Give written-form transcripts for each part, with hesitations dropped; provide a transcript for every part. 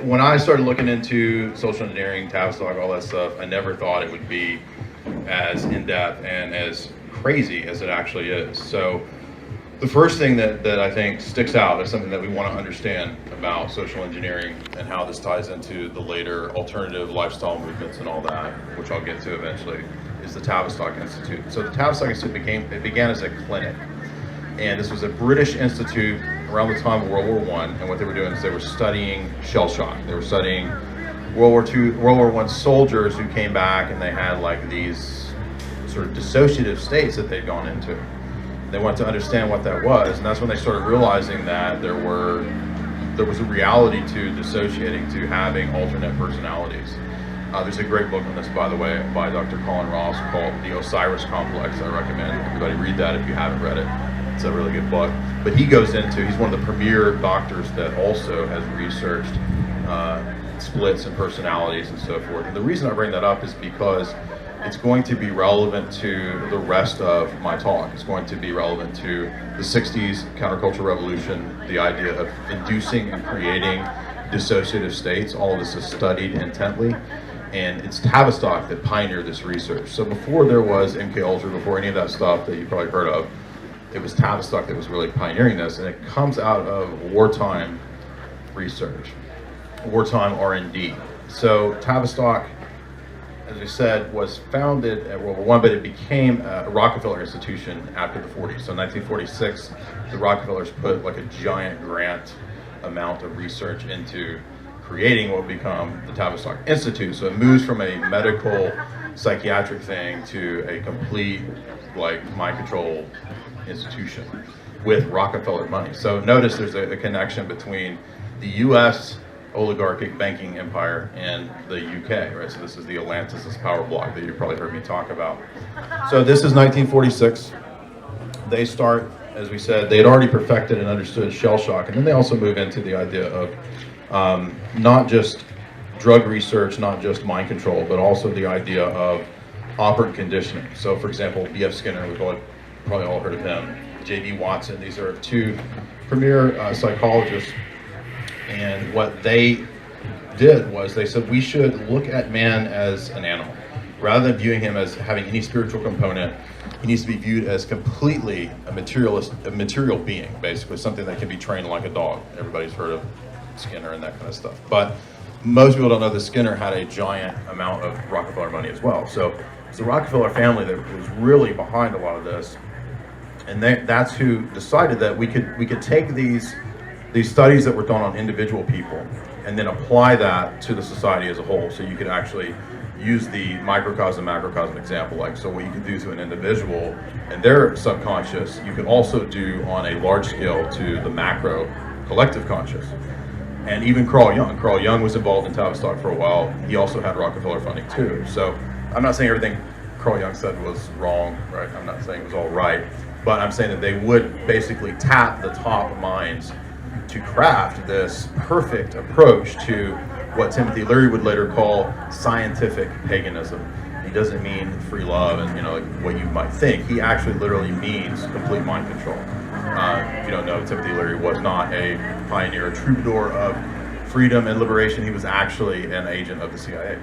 when I started looking into social engineering, Tavistock, all that stuff, I never thought it would be as in-depth and as crazy as it actually is. So the first thing that I think sticks out is something that we want to understand about social engineering and how this ties into the later alternative lifestyle movements and all that, which I'll get to eventually, is the Tavistock Institute. So the Tavistock Institute began as a clinic. And this was a British institute around the time of World War I, and what they were doing is they were studying shell shock. They were studying World War I soldiers who came back and they had like these sort of dissociative states that they'd gone into. They wanted to understand what that was, and that's when they started realizing that there was a reality to dissociating, to having alternate personalities. There's a great book on this, by the way, by Dr. Colin Ross called The Osiris Complex. I recommend everybody read that if you haven't read it. It's a really good book. But he goes into, he's one of the premier doctors that also has researched splits and personalities and so forth. And the reason I bring that up is because it's going to be relevant to the rest of my talk. It's going to be relevant to the 60s counterculture revolution, the idea of inducing and creating dissociative states. All of this is studied intently. And it's Tavistock that pioneered this research. So before there was MKUltra, before any of that stuff that you probably heard of, it was Tavistock that was really pioneering this, and it comes out of wartime research, wartime R&D. So Tavistock, as we said, was founded at World War I, but it became a Rockefeller institution after the 40s. So in 1946, the Rockefellers put like a giant grant amount of research into creating what would become the Tavistock Institute. So it moves from a medical psychiatric thing to a complete like mind control institution with Rockefeller money. So notice there's a connection between the US oligarchic banking empire and the UK, right? So this is the Atlantis power block that you probably heard me talk about. So this is 1946. They start, as we said, they had already perfected and understood shell shock, and then they also move into the idea of not just drug research, not just mind control, but also the idea of operant conditioning. So for example, B.F. Skinner, we've probably all heard of him, J.B. Watson, these are two premier psychologists, and what they did was they said we should look at man as an animal. Rather than viewing him as having any spiritual component, he needs to be viewed as completely a material being, basically something that can be trained like a dog. Everybody's heard of Skinner and that kind of stuff. But most people don't know that Skinner had a giant amount of Rockefeller money as well. So it's the Rockefeller family that was really behind a lot of this. And that's who decided that we could take these studies that were done on individual people and then apply that to the society as a whole. So you could actually use the microcosm, macrocosm example. Like, so what you could do to an individual and their subconscious, you can also do on a large scale to the macro collective conscious. And even Carl Jung was involved in Tavistock for a while. He also had Rockefeller funding too. So I'm not saying everything Carl Jung said was wrong, right? I'm not saying it was all right, but I'm saying that they would basically tap the top minds to craft this perfect approach to what Timothy Leary would later call scientific paganism. He doesn't mean free love and like what you might think. He actually literally means complete mind control. If you don't know, Timothy Leary was not a pioneer, a troubadour of freedom and liberation. He was actually an agent of the CIA.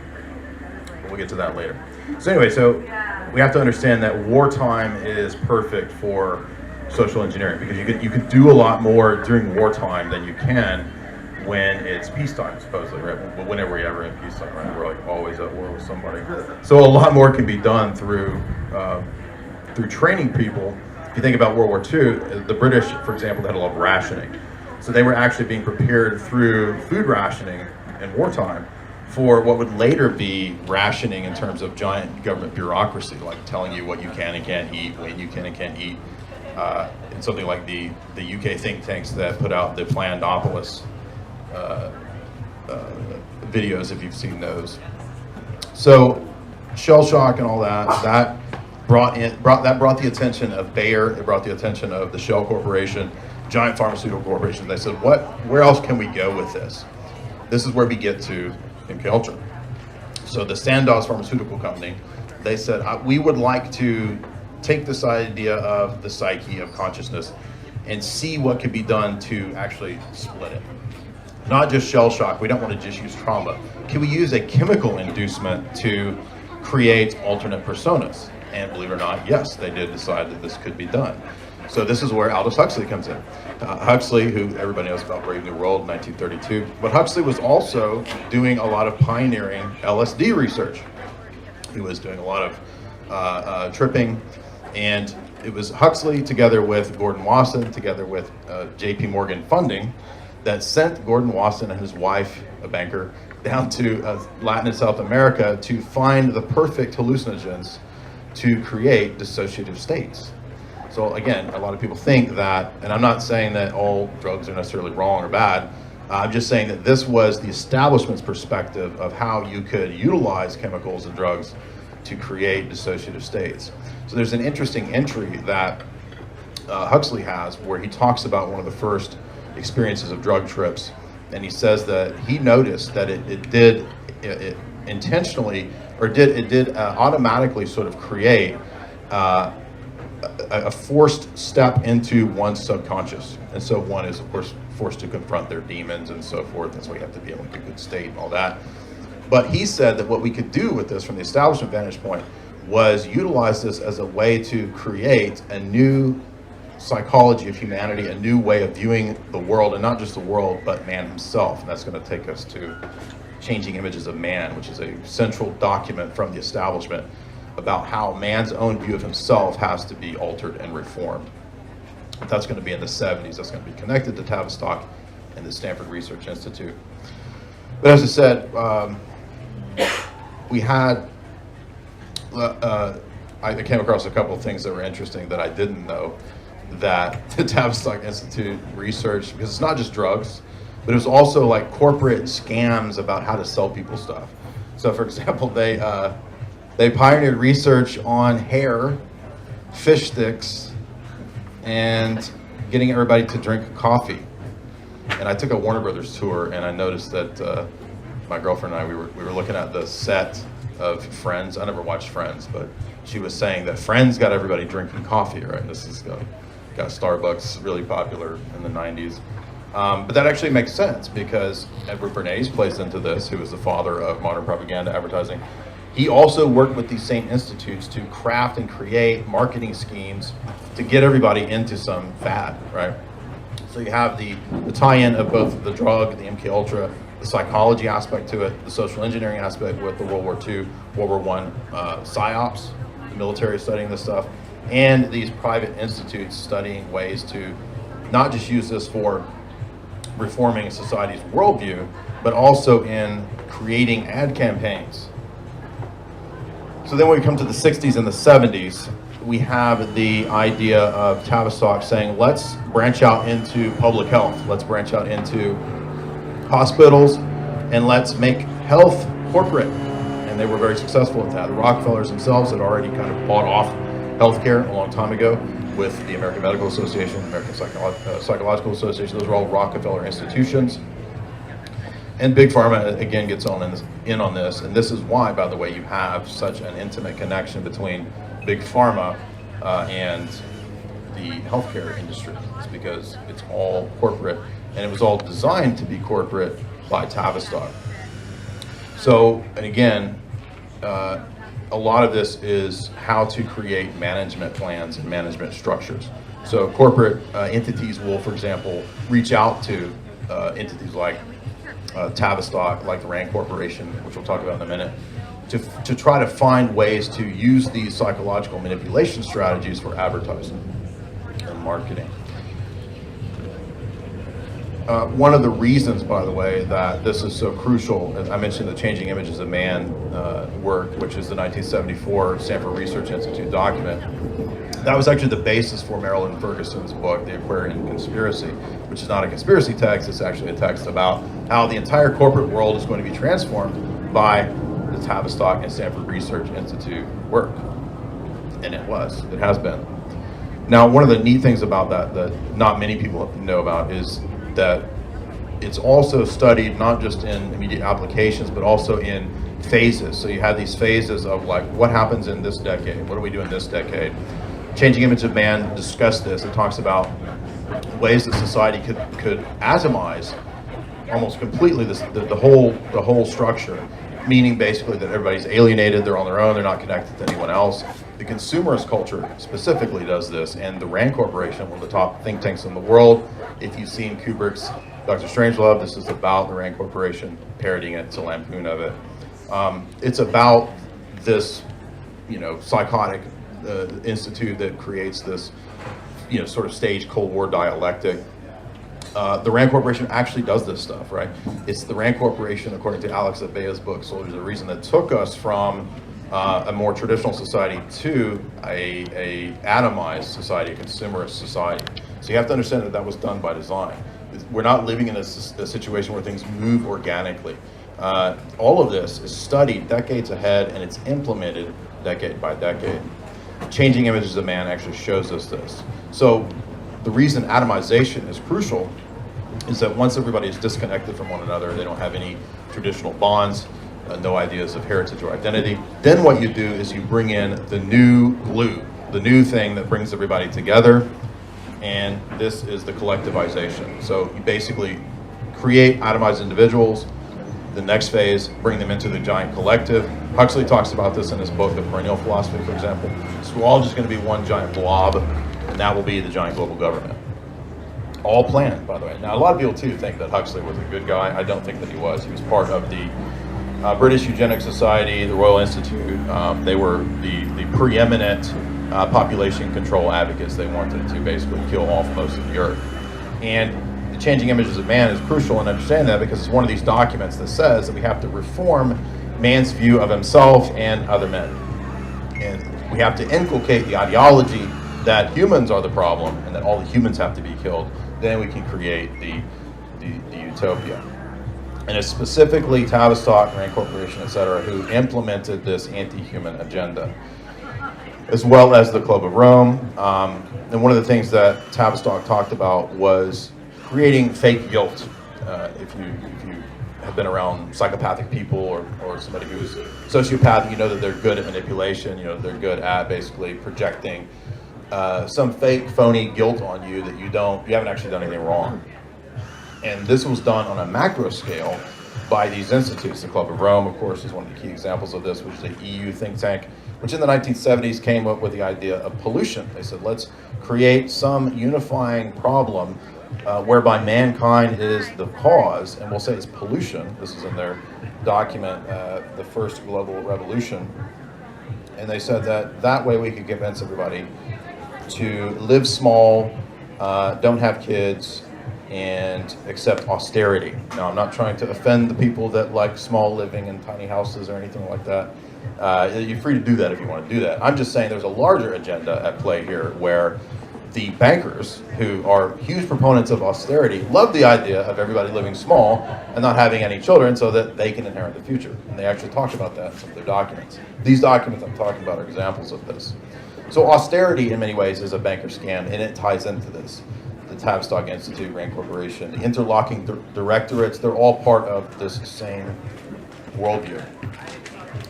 We'll get to that later. So anyway, so we have to understand that wartime is perfect for social engineering because you can do a lot more during wartime than you can when it's peacetime, supposedly, right? But whenever we're ever in peacetime, right? We're like always at war with somebody. So a lot more can be done through training people. If you think about World War II, the British, for example, had a lot of rationing. So they were actually being prepared through food rationing in wartime for what would later be rationing in terms of giant government bureaucracy, like telling you what you can and can't eat, when you can and can't eat. And something like the UK think tanks that put out the Plandopolis videos, if you've seen those. So shell shock and all that brought the attention of Bayer. It brought the attention of the Shell Corporation, giant pharmaceutical corporation. They said, where else can we go with this? This is where we get to MKUltra. So the Sandoz pharmaceutical company, they said, we would like to take this idea of the psyche, of consciousness, and see what could be done to actually split it. not just shell shock. We don't want to just use trauma. Can we use a chemical inducement to create alternate personas? And believe it or not, yes, they did decide that this could be done. So this is where Aldous Huxley comes in. Huxley, who everybody knows about Brave New World, 1932, but Huxley was also doing a lot of pioneering LSD research. He was doing a lot of tripping, and it was Huxley together with Gordon Wasson, together with J.P. Morgan funding, that sent Gordon Wasson and his wife, a banker, down to Latin and South America to find the perfect hallucinogens to create dissociative states. So again, a lot of people think that, and I'm not saying that all drugs are necessarily wrong or bad, I'm just saying that this was the establishment's perspective of how you could utilize chemicals and drugs to create dissociative states. So there's an interesting entry that Huxley has where he talks about one of the first experiences of drug trips, and he says that he noticed that it did intentionally, or it did automatically sort of create a forced step into one's subconscious. And so one is, of course, forced to confront their demons and so forth. That's why you have to be in like a good state and all that. But he said that what we could do with this from the establishment vantage point was utilize this as a way to create a new psychology of humanity, a new way of viewing the world, and not just the world, but man himself. And that's going to take us to Changing Images of Man, which is a central document from the establishment about how man's own view of himself has to be altered and reformed. That's going to be in the 70s. That's going to be connected to Tavistock and the Stanford Research Institute. But as I said, we had, I came across a couple of things that were interesting that I didn't know, that the Tavistock Institute researched, because it's not just drugs, but it was also like corporate scams about how to sell people stuff. So for example, they pioneered research on hair, fish sticks, and getting everybody to drink coffee. And I took a Warner Brothers tour, and I noticed that my girlfriend and I, we were looking at the set of Friends. I never watched Friends, but she was saying that Friends got everybody drinking coffee, right? This is got Starbucks really popular in the 90s. But that actually makes sense because Edward Bernays plays into this, who is the father of modern propaganda advertising. He also worked with these same institutes to craft and create marketing schemes to get everybody into some fad, right? So you have the tie-in of both the drug, the MKUltra, the psychology aspect to it, the social engineering aspect with the World War II, World War I psyops, the military studying this stuff, and these private institutes studying ways to not just use this for reforming society's worldview, but also in creating ad campaigns. So then when we come to the 60s and the 70s, we have the idea of Tavistock saying, let's branch out into public health, let's branch out into hospitals, and let's make health corporate. And they were very successful at that. The Rockefellers themselves had already kind of bought off healthcare a long time ago with the American Medical Association, American Psychological Association. Those are all Rockefeller institutions. And Big Pharma, again, gets in on this. And this is why, by the way, you have such an intimate connection between Big Pharma and the healthcare industry. It's because it's all corporate, and it was all designed to be corporate by Tavistock. So, and again, a lot of this is how to create management plans and management structures. So corporate entities will, for example, reach out to entities like Tavistock, like the Rand Corporation, which we'll talk about in a minute, to try to find ways to use these psychological manipulation strategies for advertising and marketing. One of the reasons, by the way, that this is so crucial, I mentioned the Changing Images of Man work, which is the 1974 Stanford Research Institute document. That was actually the basis for Marilyn Ferguson's book, The Aquarian Conspiracy, which is not a conspiracy text, it's actually a text about how the entire corporate world is going to be transformed by the Tavistock and Stanford Research Institute work. And it has been. Now, one of the neat things about that not many people know about is that it's also studied not just in immediate applications, but also in phases. So you have these phases of like, what happens in this decade? What do we do in this decade? Changing Image of Man discussed this. It talks about ways that society could atomize almost completely the whole structure, meaning basically that everybody's alienated, they're on their own, they're not connected to anyone else. The consumerist culture specifically does this, and the Rand Corporation, one of the top think tanks in the world. If you've seen Kubrick's Dr. Strangelove, this is about the Rand Corporation, parodying it, it's a lampoon of it. It's about this, psychotic institute that creates this, sort of staged Cold War dialectic. The Rand Corporation actually does this stuff, right? It's the Rand Corporation, according to Alex Abea's book, Soldiers, the reason that took us from a more traditional society to a atomized society, a consumerist society. So you have to understand that was done by design. We're not living in a situation where things move organically. All of this is studied decades ahead, and it's implemented decade by decade. Changing Images of Man actually shows us this. So the reason atomization is crucial is that once everybody is disconnected from one another, they don't have any traditional bonds, no ideas of heritage or identity, then what you do is you bring in the new glue, the new thing that brings everybody together, and this is the collectivization. So you basically create atomized individuals. The next phase, bring them into the giant collective. Huxley talks about this in his book, The Perennial Philosophy, for example. So we're all just going to be one giant blob, and that will be the giant global government. All planned, by the way. Now, a lot of people, too, think that Huxley was a good guy. I don't think that he was. He was part of the British Eugenics Society, the Royal Institute. They were the preeminent population control advocates. They wanted to basically kill off most of the earth. And the Changing Images of Man is crucial in understanding that, because it's one of these documents that says that we have to reform man's view of himself and other men. And we have to inculcate the ideology that humans are the problem and that all the humans have to be killed. Then we can create the utopia. And it's specifically Tavistock, Rand Corporation, etc., who implemented this anti-human agenda, as well as the Club of Rome. And one of the things that Tavistock talked about was creating fake guilt. If you have been around psychopathic people or somebody who's sociopathic, you know that they're good at manipulation, they're good at basically projecting some fake, phony guilt on you that you haven't actually done anything wrong. And this was done on a macro scale by these institutes. The Club of Rome, of course, is one of the key examples of this, which is an EU think tank, which in the 1970s came up with the idea of pollution. They said, let's create some unifying problem whereby mankind is the cause, and we'll say it's pollution. This is in their document, The First Global Revolution. And they said that way we could convince everybody to live small, don't have kids, and accept austerity. Now, I'm not trying to offend the people that like small living in tiny houses or anything like that. You're free to do that if you want to do that. I'm just saying there's a larger agenda at play here, where the bankers, who are huge proponents of austerity, love the idea of everybody living small and not having any children so that they can inherit the future. And they actually talk about that in some of their documents. These documents I'm talking about are examples of this. So austerity, in many ways, is a banker scam, and it ties into this. The Tavistock Institute, Rand Corporation, the interlocking directorates, they're all part of this same worldview.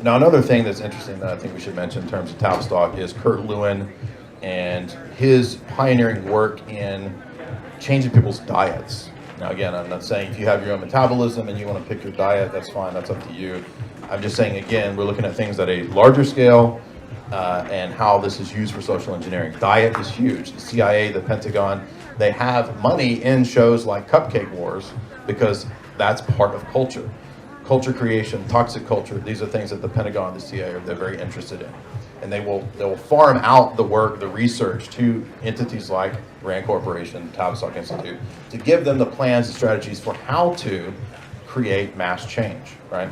Now, another thing that's interesting that I think we should mention in terms of Tavistock is Kurt Lewin and his pioneering work in changing people's diets. Now, again, I'm not saying if you have your own metabolism and you want to pick your diet, that's fine, that's up to you. I'm just saying, again, we're looking at things at a larger scale and how this is used for social engineering. Diet is huge. The CIA, the Pentagon, they have money in shows like Cupcake Wars because that's part of culture. Culture creation, toxic culture, these are things that the Pentagon, the CIA, they're very interested in. And they will farm out the work, the research to entities like Rand Corporation, Tavistock Institute, to give them the plans and strategies for how to create mass change, right?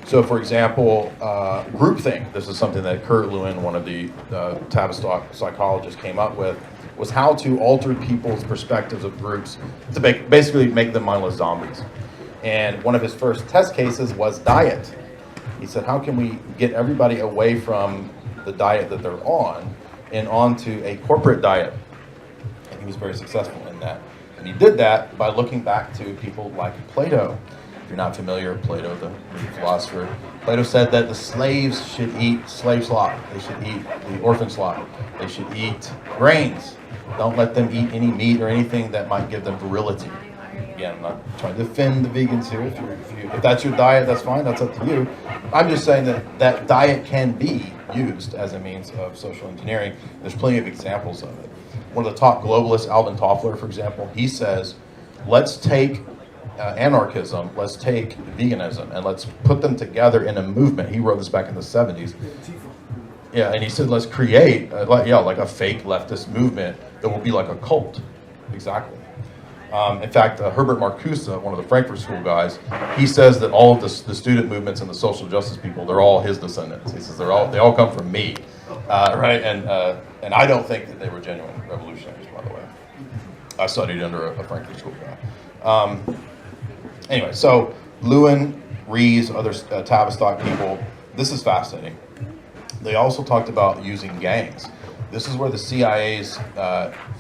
So, for example, groupthink, this is something that Kurt Lewin, one of the Tavistock psychologists, came up with, was how to alter people's perspectives of groups to basically make them mindless zombies. And one of his first test cases was diet. He said, how can we get everybody away from the diet that they're on and onto a corporate diet? And he was very successful in that. And he did that by looking back to people like Plato. If you're not familiar, Plato, the Greek philosopher, Plato said that the slaves should eat slave slop. They should eat the orphan slop. They should eat grains. Don't let them eat any meat or anything that might give them virility. again, I'm not trying to defend the vegans here. If that's your diet, that's fine. That's up to you. I'm just saying that that diet can be used as a means of social engineering. There's plenty of examples of it. One of the top globalists, Alvin Toffler, for example, he says, let's take anarchism, let's take veganism, and let's put them together in a movement. He wrote this back in the 70s. Yeah, and he said, let's create like a fake leftist movement that will be like a cult. Exactly. In fact, Herbert Marcuse, one of the Frankfurt School guys, he says that all of the student movements and the social justice people, they're all his descendants. He says they all come from me, right? And I don't think that they were genuine revolutionaries, by the way. I studied under a Frankfurt School guy. Anyway, so Lewin, Rees, other Tavistock people, this is fascinating. They also talked about using gangs. This is where the CIA's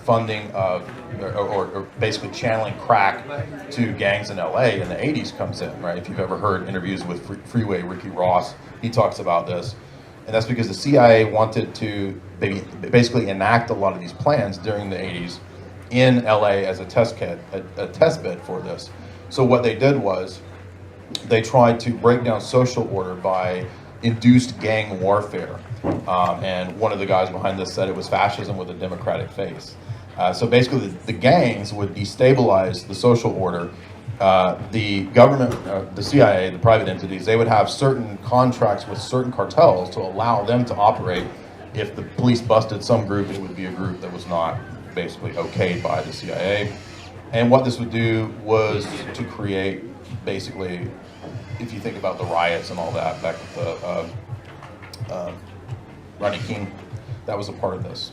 funding of, or basically channeling crack to gangs in LA in the 80s comes in, right? If you've ever heard interviews with Freeway Ricky Ross, he talks about this. And that's because the CIA wanted to basically enact a lot of these plans during the 80s in LA as a test bed for this. So what they did was they tried to break down social order by induced gang warfare. And one of the guys behind this said it was fascism with a democratic face. So basically the gangs would destabilize the social order. The government, the CIA, the private entities, they would have certain contracts with certain cartels to allow them to operate. If the police busted some group, it would be a group that was not basically okayed by the CIA. And what this would do was to create basically, if you think about the riots and all that back with the Rodney King, that was a part of this.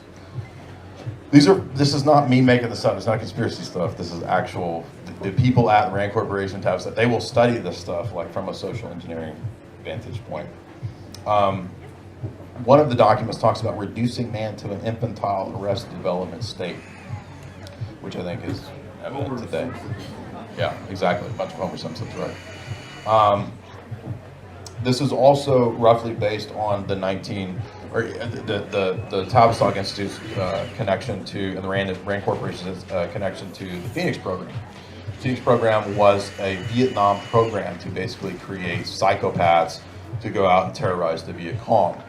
This is not me making this up. It's not conspiracy stuff. This is actual, the people at Rand Corporation, that they will study this stuff like from a social engineering vantage point. One of the documents talks about reducing man to an infantile arrested development state, which I think is evident today. Yeah, exactly. A bunch of Homer Simpsons, right? This is also roughly based on the Tavistock Institute's connection to, and the Rand Corporation's connection to the Phoenix program. The Phoenix program was a Vietnam program to basically create psychopaths to go out and terrorize the Viet Cong.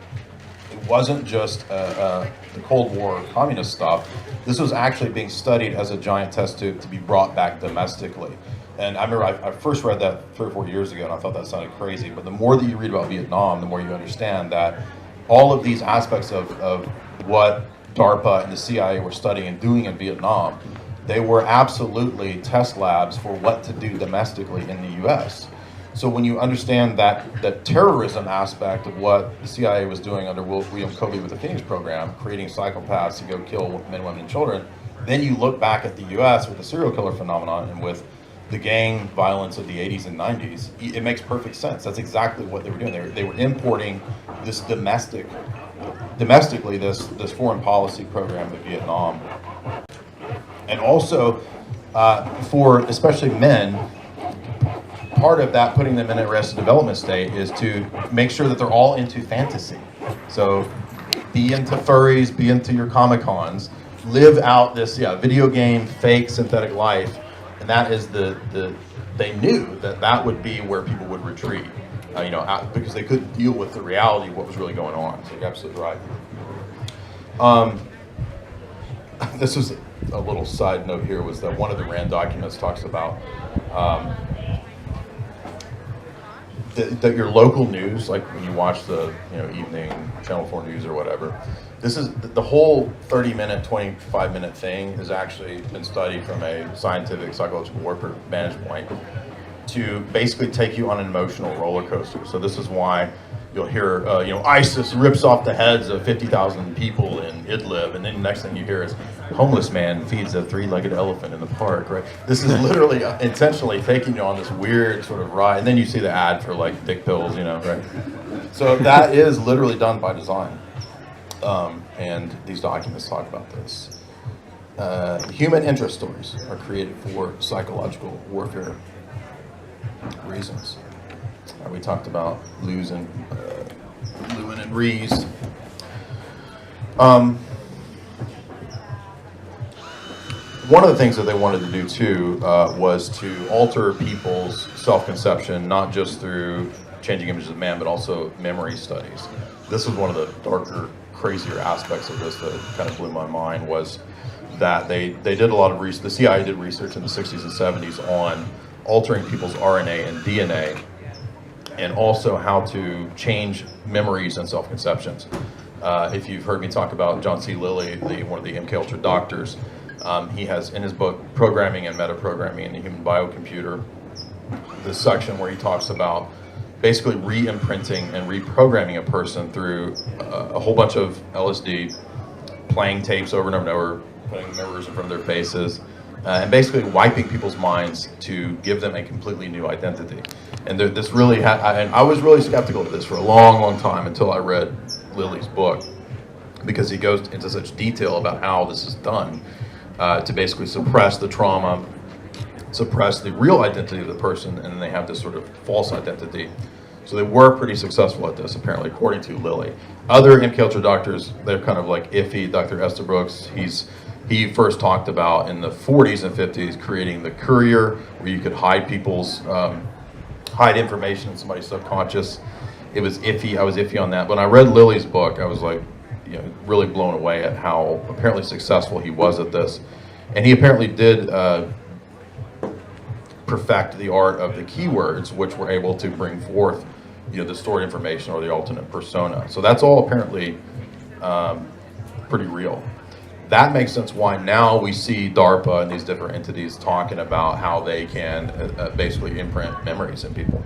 It wasn't just the Cold War communist stuff. This was actually being studied as a giant test tube to be brought back domestically. And I remember I first read that 3 or 4 years ago, and I thought that sounded crazy. But the more that you read about Vietnam, the more you understand that all of these aspects of what DARPA and the CIA were studying and doing in Vietnam, they were absolutely test labs for what to do domestically in the U.S. So when you understand that terrorism aspect of what the CIA was doing under William Covey with the Phoenix program, creating psychopaths to go kill men, women, and children, then you look back at the U.S. with the serial killer phenomenon and with the gang violence of the 80s and 90s, it makes perfect sense. That's exactly what they were doing. They were importing this domestically this foreign policy program of Vietnam. And also, for especially men, part of that, putting them in an arrested development state, is to make sure that they're all into fantasy. So be into furries, be into your Comic-Cons, live out this video game, fake, synthetic life. And that is they knew that would be where people would retreat, because they couldn't deal with the reality of what was really going on. So you're absolutely right. This is a little side note here, was that one of the Rand documents talks about that your local news, like when you watch the evening Channel 4 news or whatever, this is the whole 30-minute, 25-minute thing has actually been studied from a scientific psychological warfare vantage point to basically take you on an emotional roller coaster. So this is why you'll hear, ISIS rips off the heads of 50,000 people in Idlib, and then the next thing you hear is homeless man feeds a 3-legged elephant in the park, right? This is literally intentionally taking you on this weird sort of ride, and then you see the ad for like dick pills, right? So that is literally done by design. And these documents talk about this. Human interest stories are created for psychological warfare reasons. We talked about Lewin and Rees. one of the things that they wanted to do too was to alter people's self-conception, not just through changing images of man, but also memory studies. This was one of the darker, crazier aspects of this that kind of blew my mind, was that they did a lot of research. The CIA did research in the 60s and 70s on altering people's RNA and DNA, and also how to change memories and self-conceptions. If you've heard me talk about John C. Lilly, one of the MKUltra doctors, he has in his book, Programming and Metaprogramming in the Human Biocomputer, this section where he talks about basically re-imprinting and reprogramming a person through a whole bunch of LSD, playing tapes over and over and over, putting mirrors in front of their faces, and basically wiping people's minds to give them a completely new identity. And this really and I was really skeptical of this for a long, long time until I read Lilly's book, because he goes into such detail about how this is done to basically suppress the trauma, suppress the real identity of the person, and then they have this sort of false identity. So they were pretty successful at this, apparently, according to Lilly. Other MKUltra doctors, they're kind of like iffy. Dr. Estabrooks, he first talked about in the 40s and 50s creating the courier, where you could hide hide information in somebody's subconscious. It was iffy. I was iffy on that. When I read Lilly's book, I was like, really blown away at how apparently successful he was at this. And he apparently did perfect the art of the keywords, which were able to bring forth, the stored information or the alternate persona. So that's all apparently pretty real. That makes sense why now we see DARPA and these different entities talking about how they can basically imprint memories in people.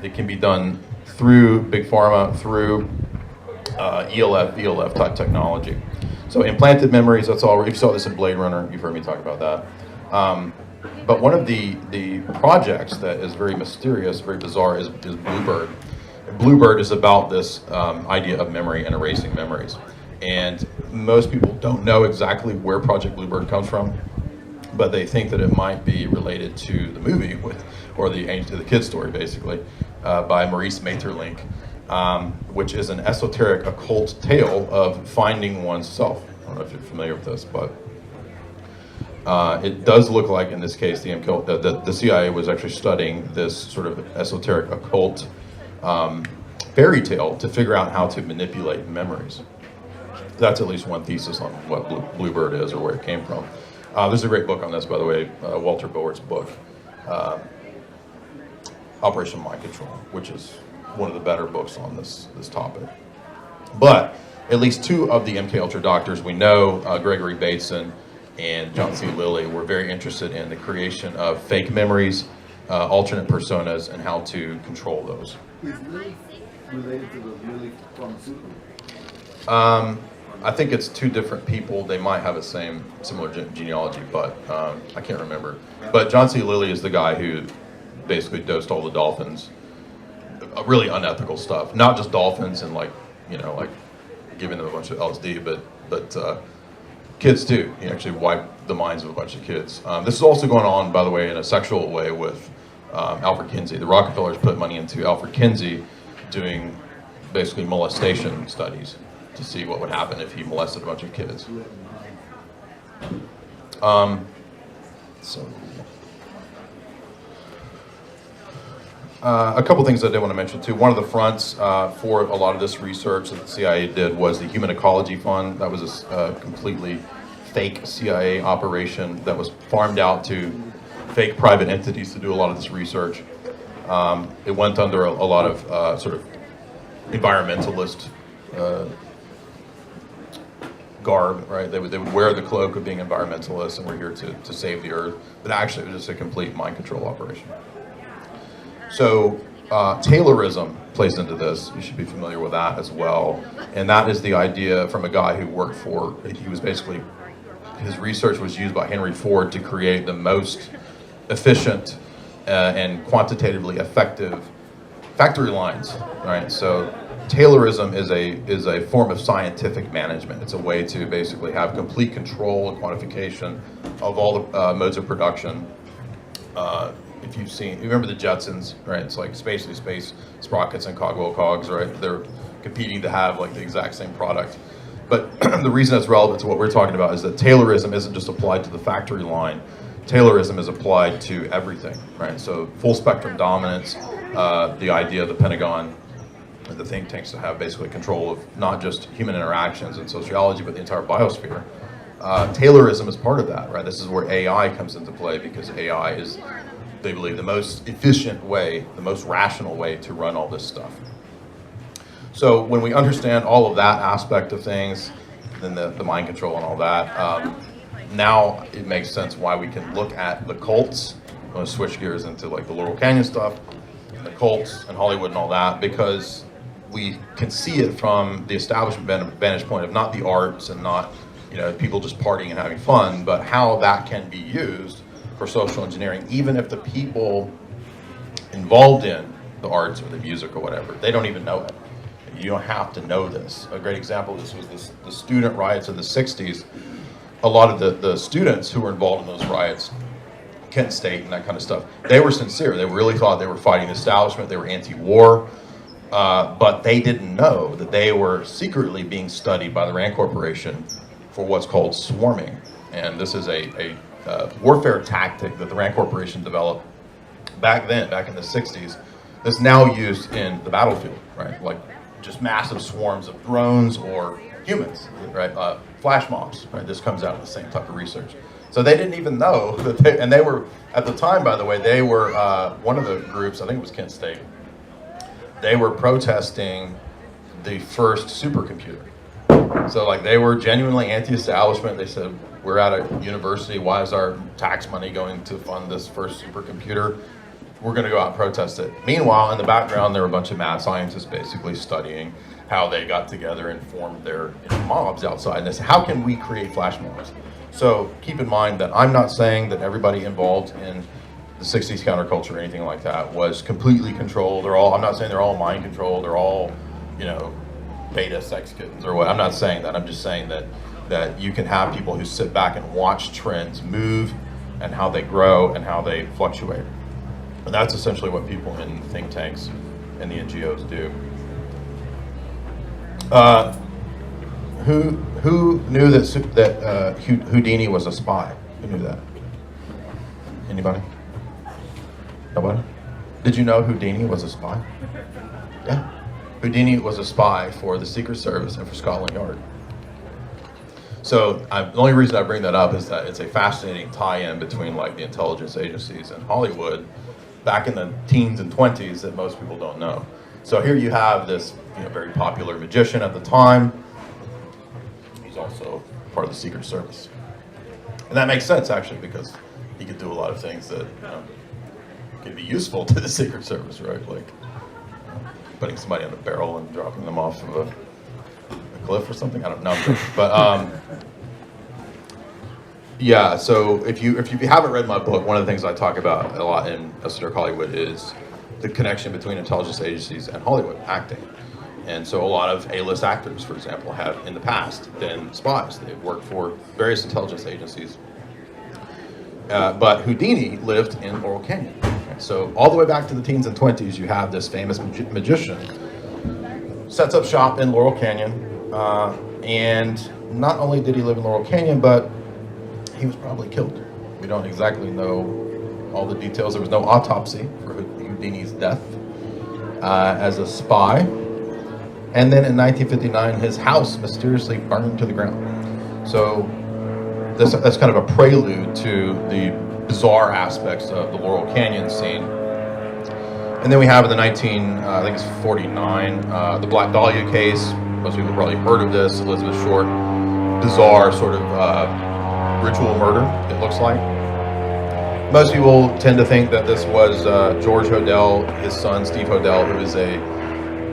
It can be done through Big Pharma, through ELF, VLF type technology. So implanted memories, that's all. You saw this in Blade Runner, you've heard me talk about that. But one of the projects that is very mysterious, very bizarre, is Bluebird. Bluebird is about this idea of memory and erasing memories. And most people don't know exactly where Project Bluebird comes from, but they think that it might be related to the movie or the kid story, basically, by Maurice Maeterlinck, which is an esoteric occult tale of finding oneself. I don't know if you're familiar with this, but it does look like in this case the CIA was actually studying this sort of esoteric occult fairy tale to figure out how to manipulate memories. That's at least one thesis on what Bluebird is or where it came from. There's a great book on this, by the way, Walter Bower's book, Operation Mind Control, which is one of the better books on this topic. But at least two of the MKUltra doctors we know, Gregory Bateson and John C. Lilly, were very interested in the creation of fake memories, alternate personas, and how to control those. Is Lilly related to the Lilly pharmaceutical? I think it's two different people. They might have a similar genealogy, but I can't remember. But John C. Lilly is the guy who basically dosed all the dolphins. Really unethical stuff. Not just dolphins and like giving them a bunch of LSD, but kids too. He actually wiped the minds of a bunch of kids. This is also going on, by the way, in a sexual way with Alfred Kinsey. The Rockefellers put money into Alfred Kinsey doing basically molestation studies to see what would happen if he molested a bunch of kids. A couple things I did want to mention too. One of the fronts for a lot of this research that the CIA did was the Human Ecology Fund. That was a completely fake CIA operation that was farmed out to fake private entities to do a lot of this research. It went under a lot of sort of environmentalist garb, right? They would wear the cloak of being environmentalists and we're here to save the earth, but actually it was just a complete mind control operation. So Taylorism plays into this. You should be familiar with that as well. And that is the idea from a guy who worked his research was used by Henry Ford to create the most efficient and quantitatively effective factory lines, right? So Taylorism is a form of scientific management. It's a way to basically have complete control and quantification of all the modes of production. If you've seen, you remember the Jetsons, right? It's like space sprockets and cogwheel cogs, right? They're competing to have like the exact same product. But the reason that's relevant to what we're talking about is that Taylorism isn't just applied to the factory line. Taylorism is applied to everything, right? So full spectrum dominance, the idea of the Pentagon, the think tanks to have basically control of not just human interactions and sociology, but the entire biosphere. Taylorism is part of that, right? This is where AI comes into play, because AI is, they believe, the most efficient way, the most rational way to run all this stuff. So when we understand all of that aspect of things, then the mind control and all that, now it makes sense why we can look at the cults. I'm going to switch gears into like the Laurel Canyon stuff, and the cults and Hollywood and all that, because we can see it from the establishment vantage point of not the arts and not, you know, people just partying and having fun, but how that can be used for social engineering, even if the people involved in the arts or the music or whatever, they don't even know it. You don't have to know this. A great example of this was the student riots of the 60s. A lot of the students who were involved in those riots, Kent State and that kind of stuff, they were sincere. They really thought they were fighting the establishment. They were anti-war. But they didn't know that they were secretly being studied by the Rand Corporation for what's called swarming. And this is a warfare tactic that the Rand Corporation developed back then, back in the 60s, that's now used in the battlefield, right? Like just massive swarms of drones or humans, right? Flash mobs, right? This comes out of the same type of research. So they didn't even know that they were, at the time, by the way, they were, one of the groups, I think it was Kent State, they were protesting the first supercomputer. So like they were genuinely anti-establishment. They said, we're at a university, why is our tax money going to fund this first supercomputer? We're gonna go out and protest it. Meanwhile, in the background, there were a bunch of mad scientists basically studying how they got together and formed their mobs outside. And they said, how can we create flash mobs? So keep in mind that I'm not saying that everybody involved in the 60s counterculture or anything like that was completely controlled. I'm not saying they're all mind controlled, they're all, you know, beta sex kittens or what. I'm not saying that. I'm just saying that you can have people who sit back and watch trends move and how they grow and how they fluctuate. And that's essentially what people in think tanks and the NGOs do. Who knew that Houdini was a spy? Who knew that? Anybody? Nobody? Did you know Houdini was a spy? Yeah. Houdini was a spy for the Secret Service and for Scotland Yard. So the only reason I bring that up is that it's a fascinating tie-in between like the intelligence agencies and Hollywood back in the teens and 20s that most people don't know. So here you have this, you know, very popular magician at the time. He's also part of the Secret Service. And that makes sense actually, because he could do a lot of things that, you know, could be useful to the Secret Service, right? Like putting somebody on a barrel and dropping them off of a cliff or something. I don't know. But yeah, so if you haven't read my book, one of the things I talk about a lot in Esoteric Hollywood is the connection between intelligence agencies and Hollywood acting. And so a lot of A-list actors, for example, have in the past been spies. They've worked for various intelligence agencies. But Houdini lived in Laurel Canyon. So all the way back to the teens and 20s, you have this famous magician, sets up shop in Laurel Canyon, and not only did he live in Laurel Canyon, but he was probably killed. We don't exactly know all the details. There was no autopsy for Houdini's death as a spy. And then in 1959, his house mysteriously burned to the ground. So that's kind of a prelude to the bizarre aspects of the Laurel Canyon scene. And then we have in the I think it's 49, the Black Dahlia case. Most people have probably heard of this. Elizabeth Short, bizarre sort of ritual murder, it looks like. Most people tend to think that this was George Hodel, his son Steve Hodel, who is a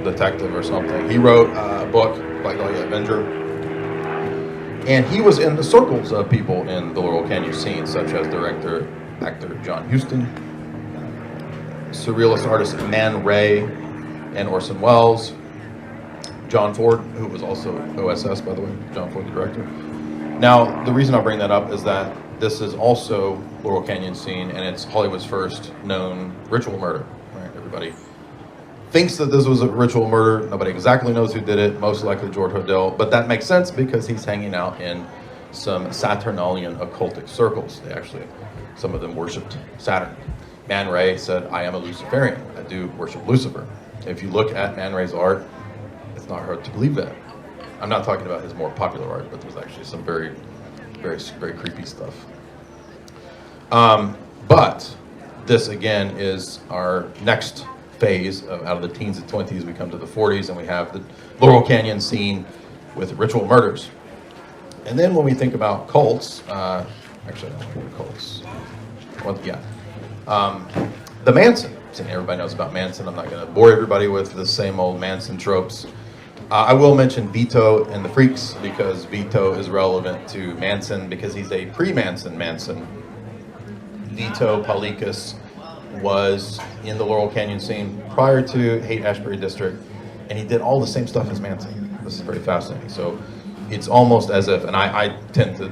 detective or something. He wrote a book, Black Dahlia Avenger, and he was in the circles of people in the Laurel Canyon scene, such as actor John Huston, surrealist artist Man Ray, and Orson Welles, John Ford, who was also OSS, by the way, John Ford, the director. Now, the reason I bring that up is that this is also Laurel Canyon scene, and it's Hollywood's first known ritual murder, right? Everybody thinks that this was a ritual murder. Nobody exactly knows who did it, most likely George Hodel, but that makes sense because he's hanging out in some Saturnalian occultic circles. Some of them worshipped Saturn. Man Ray said, I am a Luciferian. I do worship Lucifer. If you look at Man Ray's art, it's not hard to believe that. I'm not talking about his more popular art, but there's actually some very, very, very creepy stuff. But this, again, is our next phase of out of the teens and 20s. We come to the 40s, and we have the Laurel Canyon scene with ritual murders. And then when we think about cults, actually, I don't know what cults. Well, yeah. The Manson. Everybody knows about Manson. I'm not going to bore everybody with the same old Manson tropes. I will mention Vito and the Freaks because Vito is relevant to Manson because he's a pre-Manson Manson. Vito Paulikas was in the Laurel Canyon scene prior to Haight-Ashbury District, and he did all the same stuff as Manson. This is very fascinating. So it's almost as if, and I tend to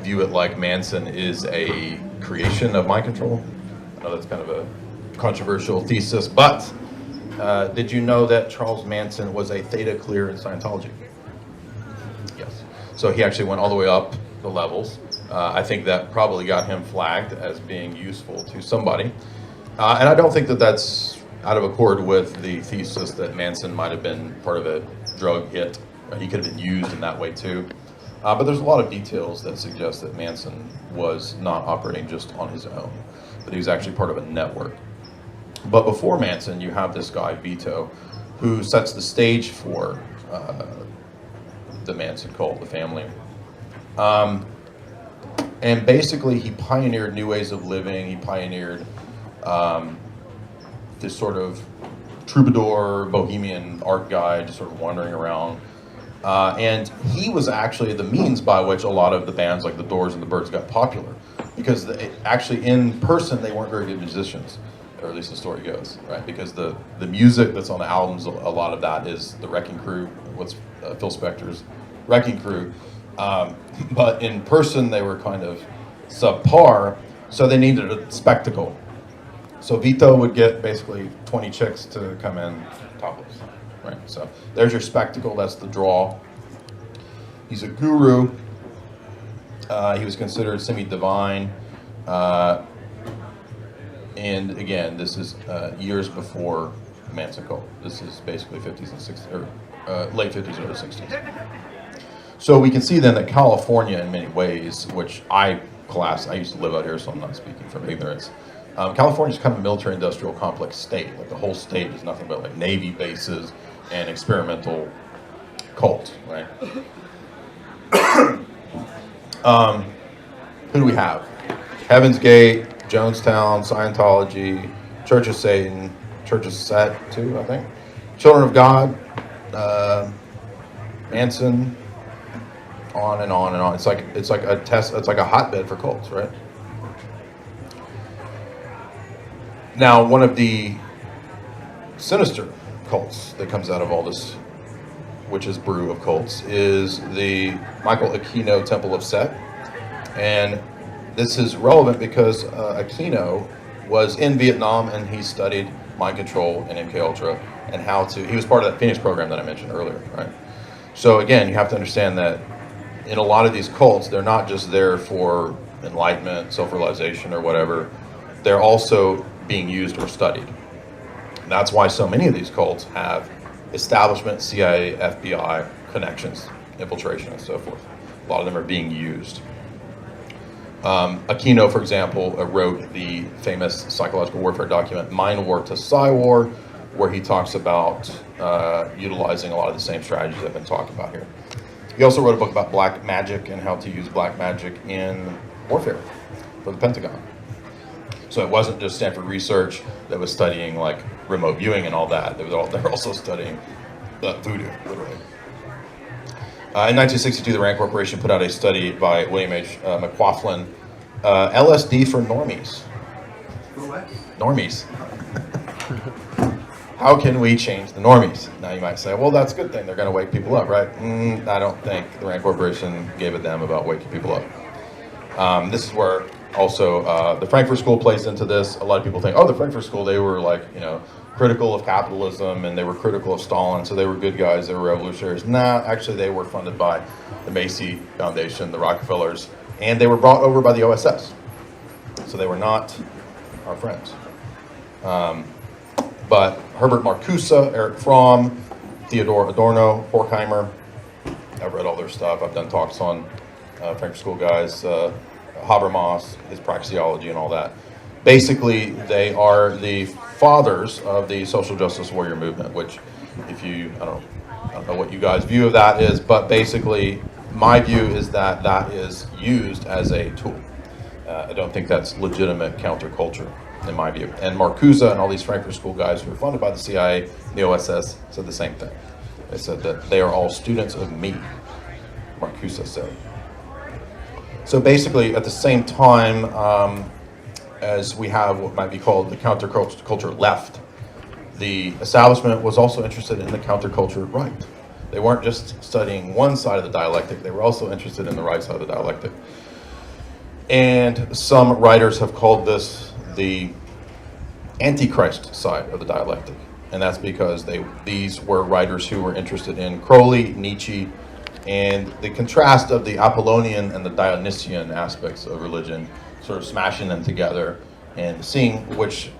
view it like Manson is a creation of mind control. I know that's kind of a controversial thesis, but did you know that Charles Manson was a theta clear in Scientology? Yes. So he actually went all the way up the levels. I think that probably got him flagged as being useful to somebody. And I don't think that that's out of accord with the thesis that Manson might have been part of a drug hit. He could have been used in that way too. But there's a lot of details that suggest that Manson was not operating just on his own, that he was actually part of a network. But before Manson, you have this guy, Vito, who sets the stage for the Manson cult, the family. And basically, he pioneered new ways of living. He pioneered this sort of troubadour, bohemian art guy, just sort of wandering around. And he was actually the means by which a lot of the bands like the Doors and the Byrds got popular. Because actually, in person, they weren't very good musicians, or at least the story goes, right? Because the music that's on the albums, a lot of that is the Wrecking Crew, Phil Spector's Wrecking Crew. But in person, they were kind of subpar, so they needed a spectacle. So Vito would get basically 20 chicks to come in topless, right? So there's your spectacle, that's the draw. He's a guru. He was considered semi-divine. And again, this is years before Manson cult. This is basically 50s and 60s, or late 50s, early 60s. So we can see then that California, in many ways, which I used to live out here, so I'm not speaking from ignorance. California is kind of a military-industrial complex state. Like the whole state is nothing but like Navy bases and experimental cult, right? Who do we have? Heaven's Gate, Jonestown, Scientology, Church of Satan, Church of Set too, I think. Children of God, Manson, on and on and on. It's like a test. It's like a hotbed for cults, right? Now, one of the sinister cults that comes out of all this witch's brew of cults is the Michael Aquino Temple of Set, and this is relevant because Aquino was in Vietnam and he studied mind control and MKUltra and he was part of that Phoenix program that I mentioned earlier, right? So again, you have to understand that in a lot of these cults, they're not just there for enlightenment, self-realization, or whatever. They're also being used or studied. And that's why so many of these cults have establishment, CIA, FBI connections, infiltration, and so forth. A lot of them are being used. Aquino, for example, wrote the famous psychological warfare document, Mind War to Psy War, where he talks about utilizing a lot of the same strategies I've been talking about here. He also wrote a book about black magic and how to use black magic in warfare for the Pentagon. So it wasn't just Stanford Research that was studying like remote viewing and all that. They were also studying voodoo, literally. In 1962, the Rand Corporation put out a study by William H. McLaughlin, LSD for normies. For what? Normies. How can we change the normies? Now you might say, well, that's a good thing. They're going to wake people up, right? I don't think the Rand Corporation gave a damn about waking people up. This is where Also, the Frankfurt School plays into this. A lot of people think, oh, the Frankfurt School, they were like, critical of capitalism and they were critical of Stalin, so they were good guys, they were revolutionaries. Nah, actually they were funded by the Macy Foundation, the Rockefellers, and they were brought over by the OSS. So they were not our friends. But Herbert Marcuse, Eric Fromm, Theodore Adorno, Horkheimer, I've read all their stuff. I've done talks on Frankfurt School guys, Habermas, his praxeology and all that. Basically, they are the fathers of the social justice warrior movement, which if you, I don't know what you guys' view of that is, but basically my view is that that is used as a tool. I don't think that's legitimate counterculture in my view. And Marcuse and all these Frankfurt School guys who are funded by the CIA, the OSS, said the same thing. They said that they are all students of me, Marcuse said. So basically, at the same time as we have what might be called the counterculture left, the establishment was also interested in the counterculture right. They weren't just studying one side of the dialectic, they were also interested in the right side of the dialectic. And some writers have called this the Antichrist side of the dialectic. And that's because these were writers who were interested in Crowley, Nietzsche, and the contrast of the Apollonian and the Dionysian aspects of religion, sort of smashing them together and seeing which,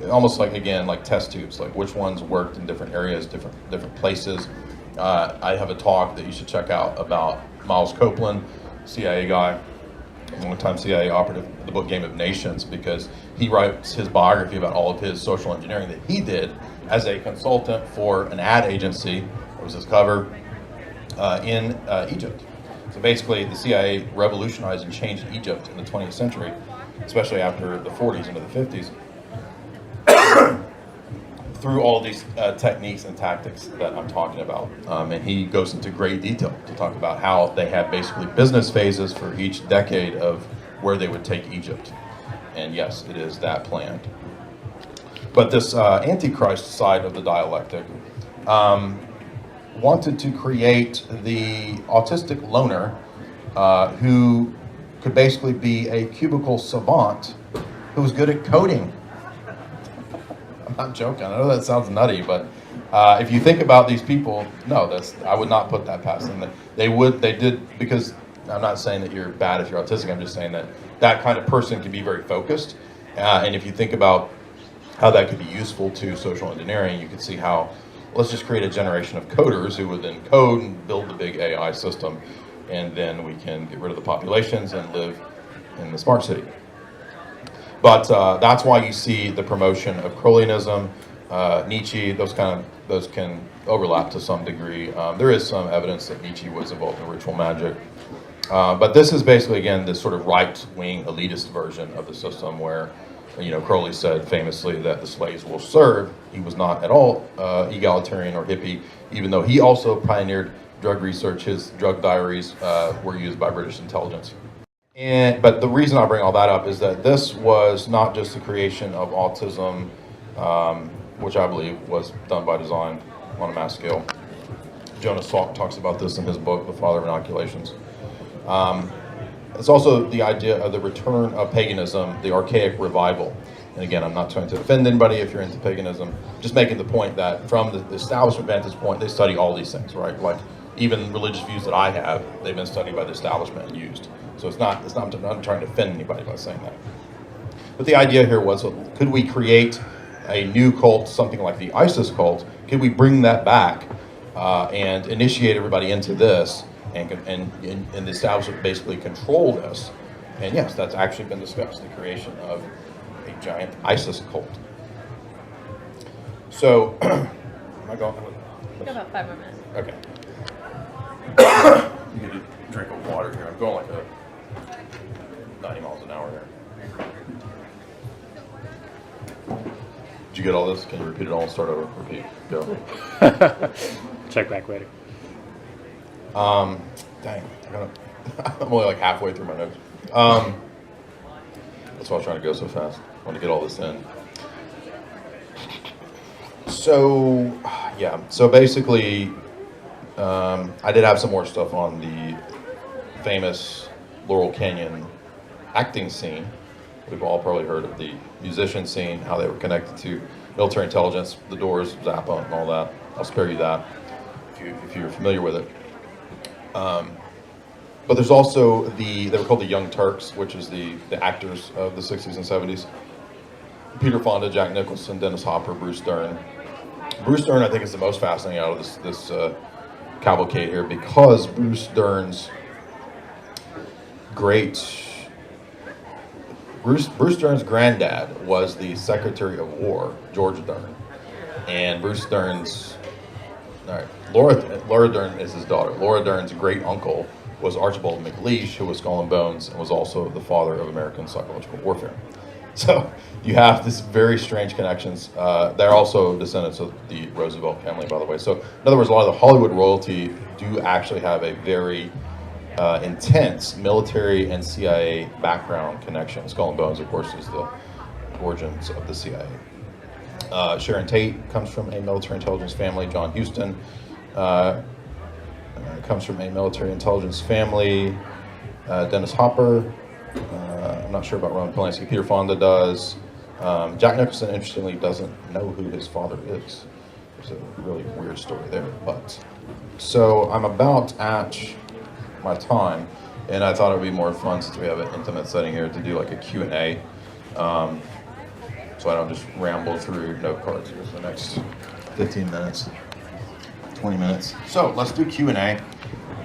almost like, again, like test tubes, like which ones worked in different areas, different places. I have a talk that you should check out about Miles Copeland, CIA guy, long-time CIA operative, the book Game of Nations, because he writes his biography about all of his social engineering that he did as a consultant for an ad agency, that was his cover, in Egypt. So basically, the CIA revolutionized and changed Egypt in the 20th century, especially after the 40s into the 50s, through all of these techniques and tactics that I'm talking about. And he goes into great detail to talk about how they had basically business phases for each decade of where they would take Egypt. And yes, it is that planned. But this Antichrist side of the dialectic wanted to create the autistic loner who could basically be a cubicle savant who was good at coding. I'm not joking. I know that sounds nutty, but if you think about these people, no, I would not put that past them. They did, because I'm not saying that you're bad if you're autistic. I'm just saying that that kind of person can be very focused. And if you think about how that could be useful to social engineering, you could see how, let's just create a generation of coders who would then code and build the big AI system, and then we can get rid of the populations and live in the smart city. But that's why you see the promotion of Crowleyanism, Nietzsche. Those can overlap to some degree. There is some evidence that Nietzsche was involved in ritual magic. But this is basically, again, this sort of right-wing elitist version of the system where, Crowley said famously that the slaves will serve. He was not at all egalitarian or hippie, even though he also pioneered drug research. His drug diaries were used by British intelligence. But the reason I bring all that up is that this was not just the creation of autism, which I believe was done by design on a mass scale. Jonas Salk talks about this in his book, The Father of Inoculations. It's also the idea of the return of paganism, the archaic revival. And again, I'm not trying to offend anybody if you're into paganism, just making the point that from the establishment vantage point, they study all these things, right? Like even religious views that I have, they've been studied by the establishment and used. So I'm not trying to offend anybody by saying that. But the idea here was, could we create a new cult, something like the ISIS cult? Could we bring that back and initiate everybody into this? And the establishment basically control this. And yes, that's actually been discussed, the creation of a giant ISIS cult. So, am I going? Go about 5 more minutes. Okay. You need a drink of water here. I'm going like 90 miles an hour here. Did you get all this? Can you repeat it all and start over? Repeat. Go. Check back later. Dang, I'm only like halfway through my notes. That's why I was trying to go so fast. I want to get all this in. So, yeah. So basically, I did have some more stuff on the famous Laurel Canyon acting scene. We've all probably heard of the musician scene, how they were connected to military intelligence, the Doors, Zappa, and all that. I'll spare you that if you're familiar with it. But there's also they were called the Young Turks, which is the actors of the 60s and 70s. Peter Fonda, Jack Nicholson, Dennis Hopper, Bruce Dern. Bruce Dern, I think, is the most fascinating out of this cavalcade here, because Bruce Dern's Bruce Dern's granddad was the Secretary of War, George Dern, and Bruce Dern's, Laura Dern is his daughter. Laura Dern's great uncle was Archibald MacLeish, who was Skull and Bones and was also the father of American psychological warfare. So you have this very strange connections. They're also descendants of the Roosevelt family, by the way. So in other words, a lot of the Hollywood royalty do actually have a very intense military and CIA background connection. Skull and Bones, of course, is the origins of the CIA. Sharon Tate comes from a military intelligence family. John Huston comes from a military intelligence family. Dennis Hopper, I'm not sure about Roman Polanski. Peter Fonda does. Jack Nicholson, interestingly, doesn't know who his father is. There's a really weird story there. But so I'm about at my time, and I thought it would be more fun, since we have an intimate setting here, to do like a Q&A. So I don't just ramble through note cards here for the next 15 minutes, 20 minutes. So let's do Q&A.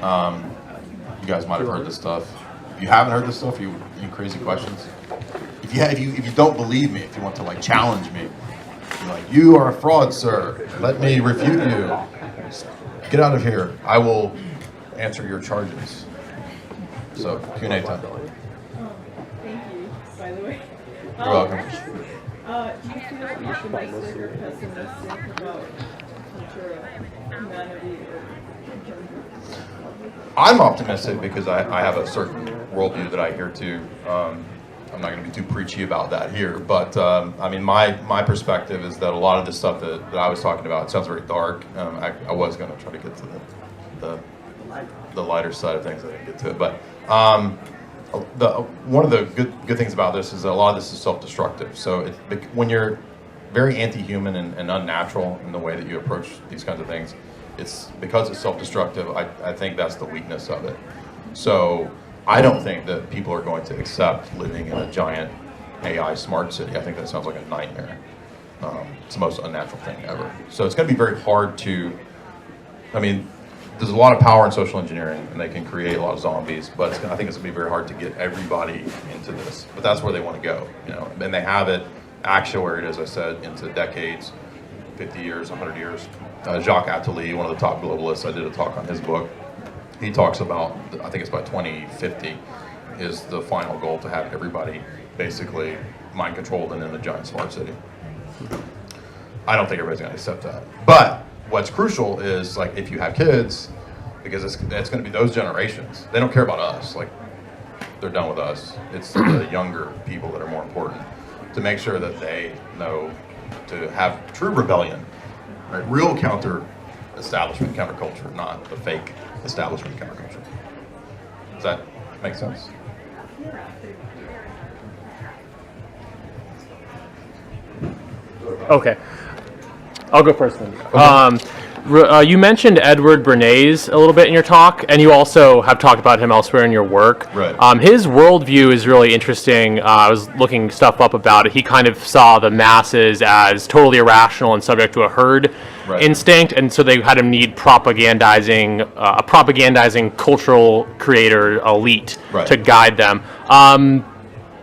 You guys might have heard this stuff. If you haven't heard this stuff, you crazy questions. If you don't believe me, if you want to like challenge me, you're like, you are a fraud, sir. Let me refute you. Get out of here. I will answer your charges. So Q&A time. Thank you, by the way. You're welcome. Do you feel optimistic or pessimistic about the future of humanity in terms of... I'm optimistic because I have a certain worldview that I adhere to. I'm not going to be too preachy about that here, but I mean, my perspective is that a lot of the stuff that I was talking about, it sounds very dark. I was going to try to get to the lighter side of things. I didn't get to it, but one of the good things about this is that a lot of this is self-destructive. So when you're very anti-human and unnatural in the way that you approach these kinds of things, it's because it's self-destructive. I think that's the weakness of it. So I don't think that people are going to accept living in a giant AI smart city. I think that sounds like a nightmare. It's the most unnatural thing ever. So it's going to be very hard to, I mean, there's a lot of power in social engineering, and they can create a lot of zombies, but I think it's going to be very hard to get everybody into this. But that's where they want to go, you know. And they have it actuaried, as I said, into decades, 50 years, 100 years. Jacques Attali, one of the top globalists, I did a talk on his book. He talks about, I think it's by 2050, is the final goal to have everybody basically mind controlled and in a giant smart city. I don't think everybody's going to accept that. But what's crucial is, like, if you have kids, because it's going to be those generations. They don't care about us. Like, they're done with us. It's the younger people that are more important, to make sure that they know to have true rebellion, right? Real counter-establishment counterculture, not the fake establishment counterculture. Does that make sense? Okay. I'll go first then. You mentioned Edward Bernays a little bit in your talk, and you also have talked about him elsewhere in your work. Right. His worldview is really interesting. I was looking stuff up about it. He kind of saw the masses as totally irrational and subject to a herd instinct, and so they had him need propagandizing cultural creator elite to guide them.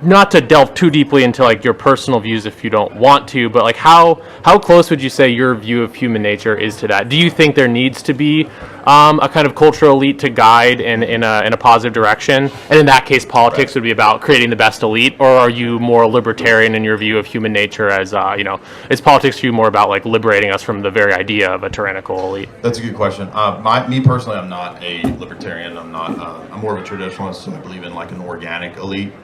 Not to delve too deeply into like your personal views if you don't want to, but like how close would you say your view of human nature is to that? Do you think there needs to be a kind of cultural elite to guide in a positive direction? And in that case, politics would be about creating the best elite, or are you more libertarian in your view of human nature as is politics to you more about like liberating us from the very idea of a tyrannical elite? That's a good question. Me personally, I'm not a libertarian. I'm more of a traditionalist, so I believe in like an organic elite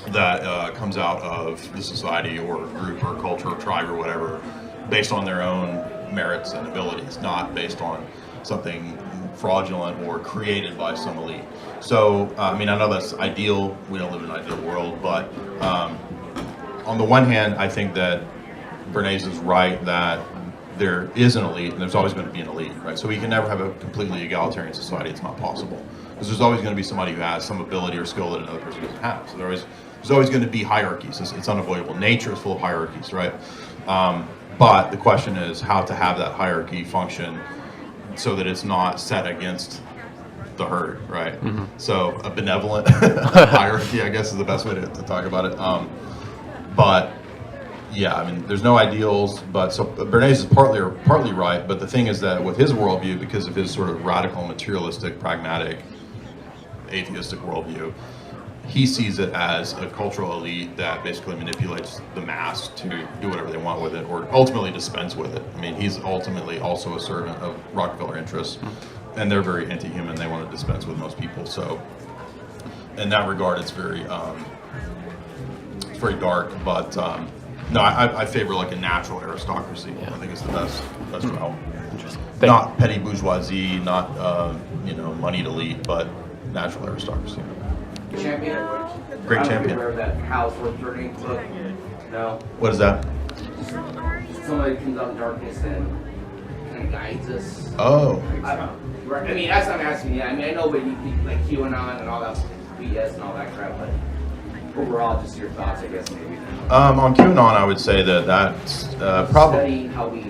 that comes out of the society or group or culture or tribe or whatever, based on their own merits and abilities, not based on something fraudulent or created by some elite. So, I mean, I know that's ideal. We don't live in an ideal world, but on the one hand, I think that Bernays is right that there is an elite, and there's always going to be an elite, right? So we can never have a completely egalitarian society. It's not possible. Because there's always going to be somebody who has some ability or skill that another person doesn't have. So there's always going to be hierarchies. It's unavoidable. Nature is full of hierarchies, right? But the question is how to have that hierarchy function so that it's not set against the herd, right? So a benevolent hierarchy, I guess, is the best way to talk about it. But yeah, I mean, there's no ideals, but so Bernays is partly right, but the thing is that with his worldview, because of his sort of radical, materialistic, pragmatic, atheistic worldview, he sees it as a cultural elite that basically manipulates the mass to do whatever they want with it, or ultimately dispense with it. I mean, he's ultimately also a servant of Rockefeller interests, and they're very anti-human. They want to dispense with most people. So in that regard, it's very dark, but no, I favor like a natural aristocracy. I think it's the best route. Not petty bourgeoisie, not moneyed elite, but natural aristocracy. Champion? Great champion. Remember that House Worth Burning book? No? What is that? Somebody comes out in darkness and kind of guides us. Oh. I mean, that's what I'm asking you. I mean, I know what you think, like QAnon and all that BS and all that crap, but overall, just your thoughts, I guess, maybe. On QAnon, I would say that's probably. Studying how we.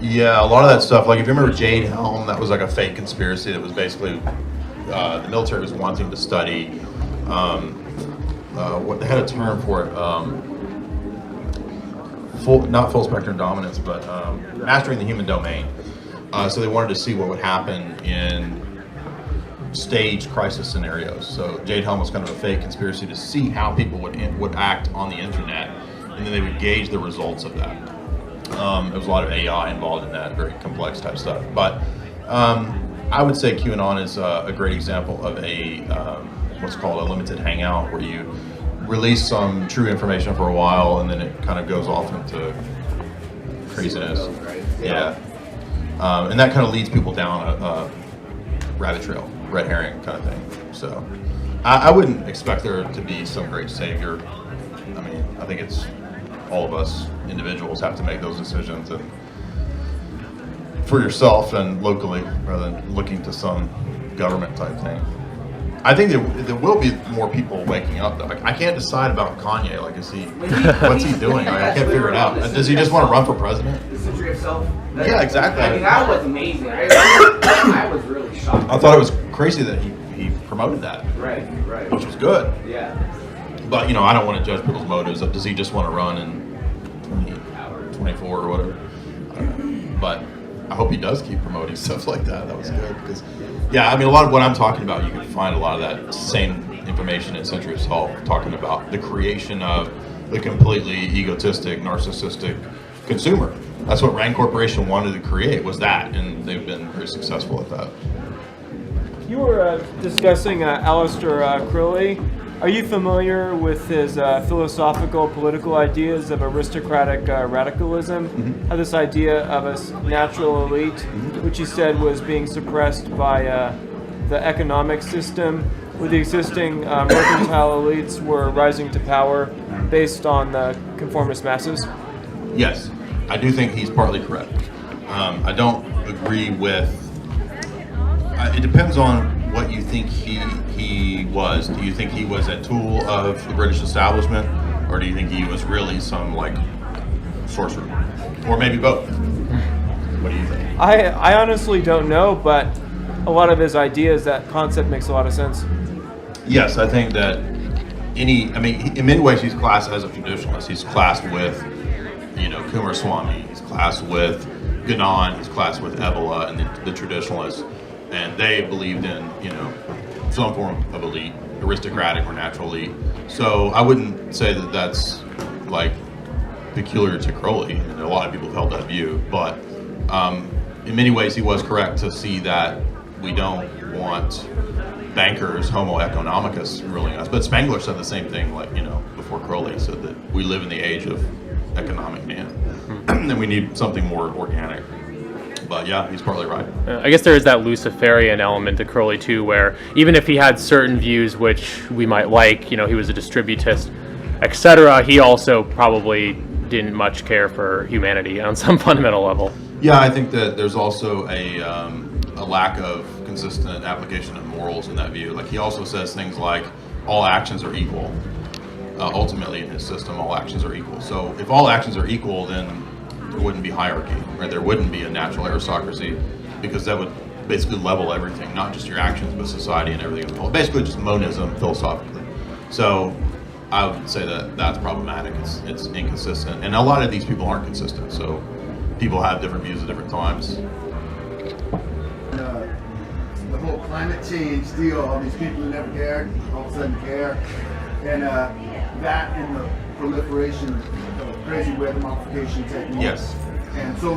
Yeah, a lot of that stuff. Like if you remember Jade Helm, that was like a fake conspiracy that was basically the military was wanting to study. What they had a term for it. Not full spectrum dominance, but mastering the human domain. So they wanted to see what would happen in staged crisis scenarios. So Jade Helm was kind of a fake conspiracy to see how people would act on the internet, and then they would gauge the results of that. There was a lot of AI involved in that, very complex type stuff. But I would say QAnon is a great example of a what's called a limited hangout, where you release some true information for a while, and then it kind of goes off into craziness. Yeah. And that kind of leads people down a rabbit trail, red herring kind of thing. So I wouldn't expect there to be some great savior. I mean, I think it's all of us individuals have to make those decisions and for yourself and locally, rather than looking to some government type thing. I think there will be more people waking up though. Like, I can't decide about Kanye. Like, what's he doing? Like, I can't figure it out. Does he just want to run for president? The century of self. Yeah, exactly. I mean, that was amazing. I was really shocked. I thought it was crazy that he promoted that. Right. Which was good. Yeah. But, I don't want to judge people's motives. Does he just want to run in 2024 or whatever? I don't know. But I hope he does keep promoting stuff like that. That was good. Because, a lot of what I'm talking about, you can find a lot of that same information in Century of Self, talking about the creation of the completely egotistic, narcissistic consumer. That's what Rand Corporation wanted to create, was that, and they've been very successful at that. You were discussing Aleister Crowley. Are you familiar with his philosophical, political ideas of aristocratic radicalism? Mm-hmm. How this idea of a natural elite, which he said was being suppressed by the economic system, where the existing mercantile elites were rising to power based on the conformist masses? Yes, I do think he's partly correct. I don't agree with. It depends on what you think he was. Do you think he was a tool of the British establishment, or do you think he was really some sorcerer, or maybe both? What do you think? I honestly don't know, but a lot of his ideas, that concept makes a lot of sense. Yes, I think that in many ways he's classed as a traditionalist. He's classed with, Kumar Swami. He's classed with Ganon. He's classed with Ebola and the traditionalists. And they believed in, some form of elite, aristocratic or natural elite. So I wouldn't say that that's peculiar to Crowley. And a lot of people have held that view, but in many ways he was correct to see that we don't want bankers, homo economicus, ruling us. But Spengler said the same thing, before Crowley said that we live in the age of economic man, and we need something more organic. But yeah, he's partly right. I guess there is that Luciferian element to Crowley too, where even if he had certain views which we might like, you know, he was a distributist, etc., he also probably didn't much care for humanity on some fundamental level. Yeah, I think that there's also a lack of consistent application of morals in that view. Like he also says things like all actions are equal. Ultimately, in his system, all actions are equal. So if all actions are equal, then there wouldn't be hierarchy, right? There wouldn't be a natural aristocracy, because that would basically level everything, not just your actions, but society and everything. Well, basically just monism philosophically. So I would say that that's problematic. It's inconsistent, and a lot of these people aren't consistent. So people have different views at different times. The whole climate change deal, all these people who never cared, all of a sudden care, and that and the proliferation of crazy weather modification techniques. Yes. And so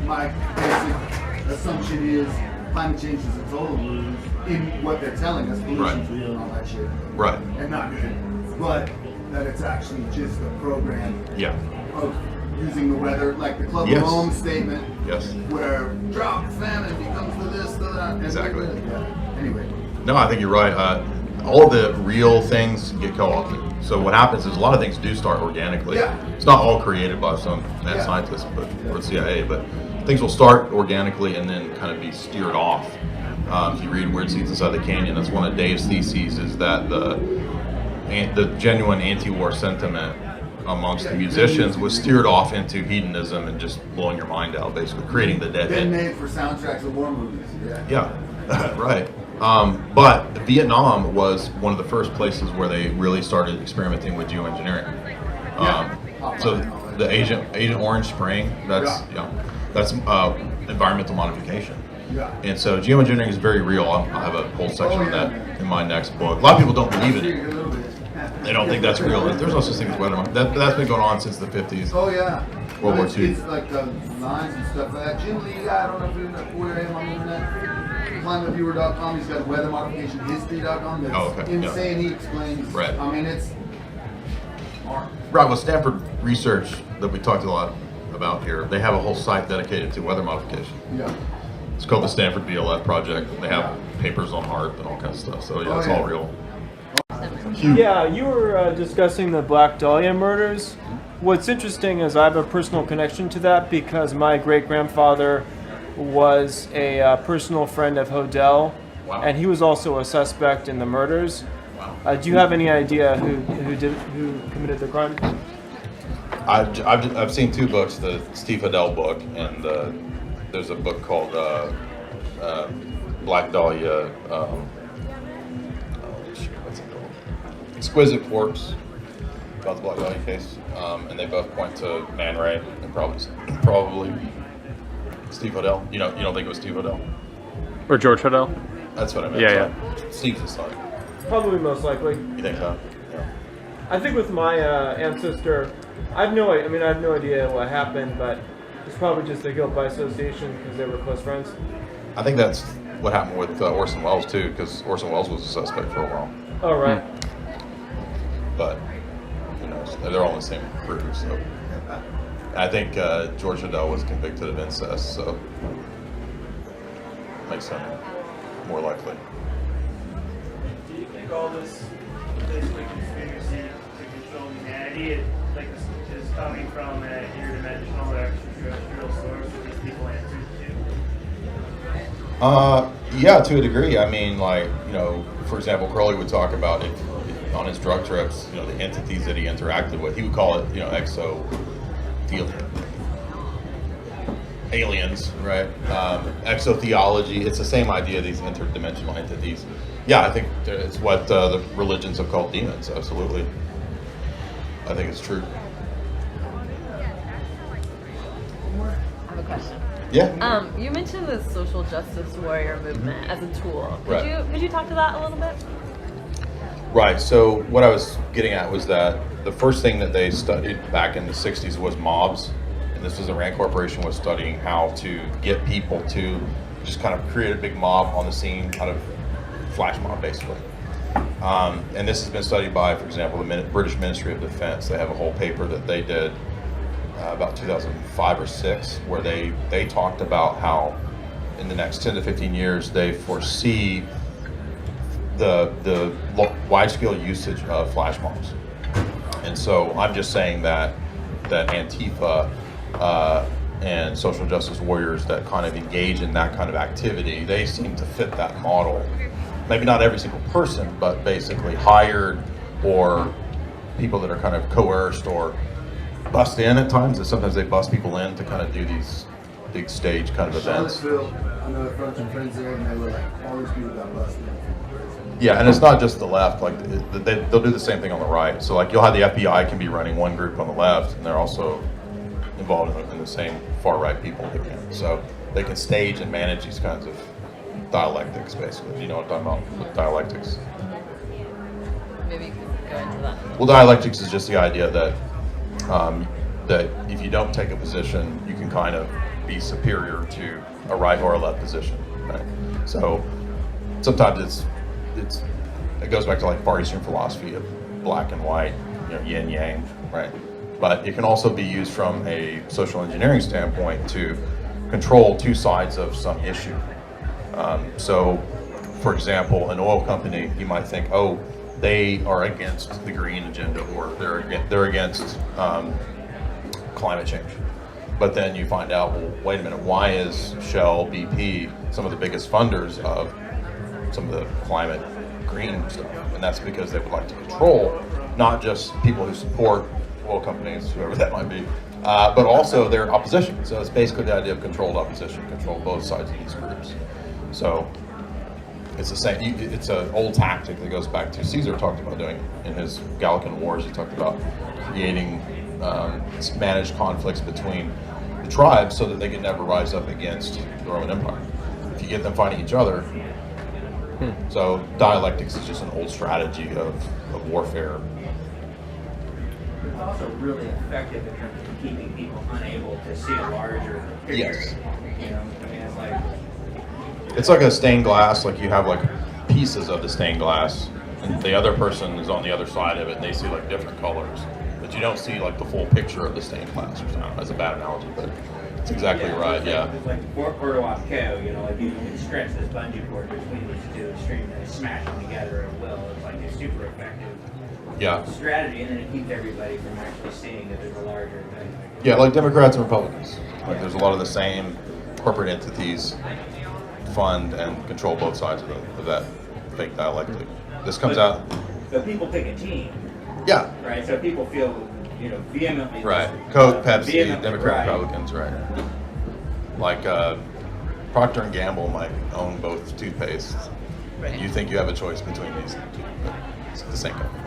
my basic assumption is climate change is a total ruse in what they're telling us, pollution's real and all that shit. Right. And not good. But that it's actually just a program Yeah. of using the weather, like the Club Yes. of Rome statement, Yes. where drought, famine becomes the this, the that. And Exactly. Yeah. Anyway. No, I think you're right. All the real things get co-opted. So what happens is a lot of things do start organically. Yeah. It's not all created by some mad Yeah. scientist, but or the CIA, but things will start organically and then kind of be steered off. If you read Weird Seeds Inside the Canyon, that's one of Dave's theses, is that the genuine anti-war sentiment amongst the musicians was steered off into hedonism and just blowing your mind out, basically creating the dead Been end. made for soundtracks of war movies. Yeah. Yeah, right. But Vietnam was one of the first places where they really started experimenting with geoengineering. So the Agent Orange Spring, that's environmental modification. Yeah. And so geoengineering is very real. I'll have a whole section on that in my next book. A lot of people don't believe in it. A little bit. They don't think that's real. There's no such thing as weather. That's been going on since the 50s. Oh yeah. World War It's- II. It's like the lines and stuff like that. Jim Lee, I don't know if you know where I am on the internet. ClimateViewer.com. He's got weathermodificationhistory.com. That's Oh, okay. Yeah. insane. He explains. Right. I mean, it's art. Right, with Stanford Research that we talked a lot about here, they have a whole site dedicated to weather modification. Yeah. It's called the Stanford BLF Project. They have papers on art and all kinds of stuff. So yeah, it's all real. Yeah, you were discussing the Black Dahlia murders. What's interesting is I have a personal connection to that because my great-grandfather was a personal friend of Hodel, Wow. and he was also a suspect in the murders. Wow. Do you have any idea who committed the crime? I've seen two books, the Steve Hodel book, and there's a book called Black Dahlia. What's it called? Exquisite Corpse, about the Black Dahlia case, and they both point to Man Ray and probably Steve Hodel. You don't think it was Steve Hodel? Or George Hodel? That's what I meant. Yeah, sorry. Steve's the son. Probably most likely. You think so? Yeah. I think with my ancestor, I have no idea what happened, but it's probably just a guilt by association because they were close friends. I think that's what happened with Orson Welles too, because Orson Welles was a suspect for a while. Oh, right. But who knows? They're all in the same crew, so. I think George Hodel was convicted of incest, so makes him more likely. Do you think all this basically conspiracy to control humanity is coming from an interdimensional or extraterrestrial source that these people answer to? Yeah, to a degree. I mean, like, for example, Crowley would talk about it on his drug trips, the entities that he interacted with. He would call it, aliens, right? Exotheology. It's the same idea, these interdimensional entities. Yeah, I think it's what the religions have called demons, absolutely. I think it's true. I have a question. Yeah. You mentioned the social justice warrior movement as a tool. Right. Could you talk to that a little bit? Right, so what I was getting at was that the first thing that they studied back in the 60s was mobs. And this was the Rand Corporation was studying how to get people to just kind of create a big mob on the scene, kind of flash mob basically. And this has been studied by, for example, the British Ministry of Defense. They have a whole paper that they did about 2005 or 6, where they talked about how in the next 10 to 15 years they foresee the wide-scale usage of flash bombs. And so I'm just saying that Antifa and social justice warriors that kind of engage in that kind of activity, they seem to fit that model. Maybe not every single person, but basically hired or people that are kind of coerced or bust in at times. And sometimes they bust people in to kind of do these big stage kind of events. Charlottesville, I know a bunch of friends there, and they were like, all these people got busted. Yeah, and it's not just the left. Like they'll do the same thing on the right. So like you'll have the FBI can be running one group on the left, and they're also involved in the same far right people. So they can stage and manage these kinds of dialectics, basically. You know what I'm talking about with dialectics? Maybe you could go into that. Well, dialectics is just the idea that that if you don't take a position, you can kind of be superior to a right or a left position. Right? So sometimes it goes back to like Far Eastern philosophy of black and white, yin yang, right? But it can also be used from a social engineering standpoint to control two sides of some issue. So, for example, an oil company, you might think, oh, they are against the green agenda, or they're against climate change. But then you find out, well, wait a minute, why is Shell, BP, some of the biggest funders of some of the climate green stuff? And that's because they would like to control not just people who support oil companies, whoever that might be, but also their opposition. So it's basically the idea of controlled opposition, control both sides of these groups. So it's the same. It's an old tactic that goes back to Caesar talked about doing in his Gallican Wars. He talked about creating managed conflicts between the tribes so that they could never rise up against the Roman Empire. If you get them fighting each other. So dialectics is just an old strategy of warfare. It's also really effective in terms of keeping people unable to see a larger picture. Yes. You know, I mean, It's like a stained glass, like you have like pieces of the stained glass, and the other person is on the other side of it, and they see like different colors, but you don't see like the full picture of the stained glass or something. That's a bad analogy, but it's exactly right, yeah. It's like Porto-off KO, you know, like you can stretch this bungee cord between these two extremes and smash them together at will. It's like a super effective strategy, and then it keeps everybody from actually seeing that there's a larger thing. Yeah, like Democrats and Republicans. Like there's a lot of the same corporate entities fund and control both sides of that fake dialectic. This comes out. So people pick a team. Yeah. Right. So people feel, vehemently. Right. Coke, Pepsi, vehemently Democrat, right. Republicans, right. Like Procter and Gamble might own both toothpastes. Right. You think you have a choice between these two, but it's the same company.